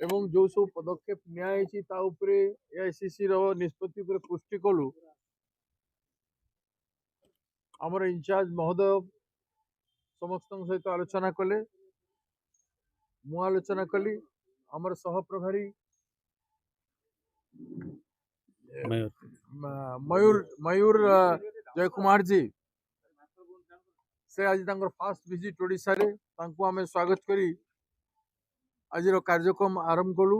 एवं जो सब पदक्षेप निया एआईसीसी निष्पत्ति पुष्टि कलु आमर इंचार्ज महोदय समस्त सहित आलोचना कले मु आलोचना कली आमर सहप्रभारी मयूर मयूर जय कुमार जी से आज फास्ट विजिट ओडिशा रे तांको आमे स्वागत करी आज कार्यक्रम आरंभ कलु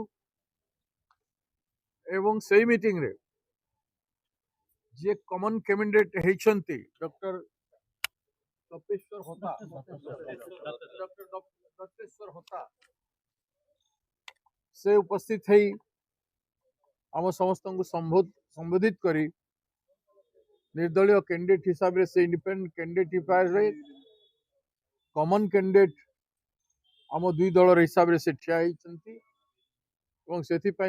एवं से मीटिंग रे जे कॉमन कैंडिडेट हेचंती डॉक्टर दत्तेश्वर होता डॉक्टर दत्तेश्वर होता से उपस्थित है आम समस्त को संबोधित करी निर्दलीय कैंडिडेट हिसाब से इंडिपेंडेंट कैंडिडेट हिसाब कॉमन कैंडिडेट आम दुई दल हिसाब से ठिया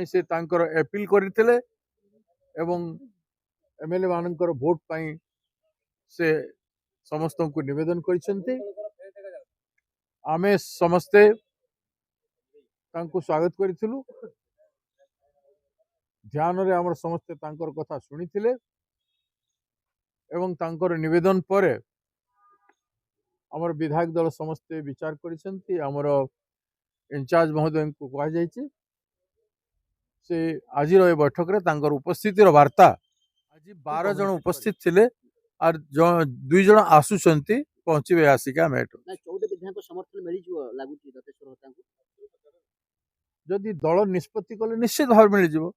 से तांकर अपील करते एमएलए मानकर भोट पाई से समस्त को निवेदन कर आमे समस्ते तांको स्वागत करिथिलु ध्यान रे हमर समस्ते तांकर कथा सुनिथिले एवं तांकर निवेदन पर हमर विधायक दल समस्ते विचार करिसेंती हमर इंचार्ज महोदय को कहा जायछि से आज बैठक रे तांकर उपस्थिति रो वार्ता आज 12 जन उपस्थित थिले और 2 जन आसुचंती पहुंचबे आसिका मेट 14 विधायक समर्थन मिली जो लागू दत्तेश्वर होता जदि दल निष्पत्ति कले निश्चित भाव मिल जिवो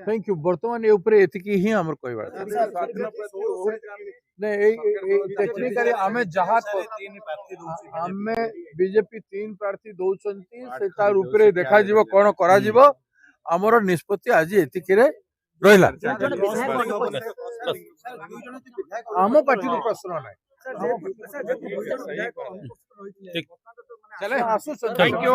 थैंक यू वर्तमान ये ऊपर एतिकी ही हमर कहबा ने टेक्निकली हमें जहां हमें बीजेपी 3 प्रार्थी दउचंती से तार ऊपर देखा जिवो कोन करा जिवो हमर निष्पत्ति आज एतिकी रे रहिला हम पार्टी को प्रश्न नै चले आसु थैंक यू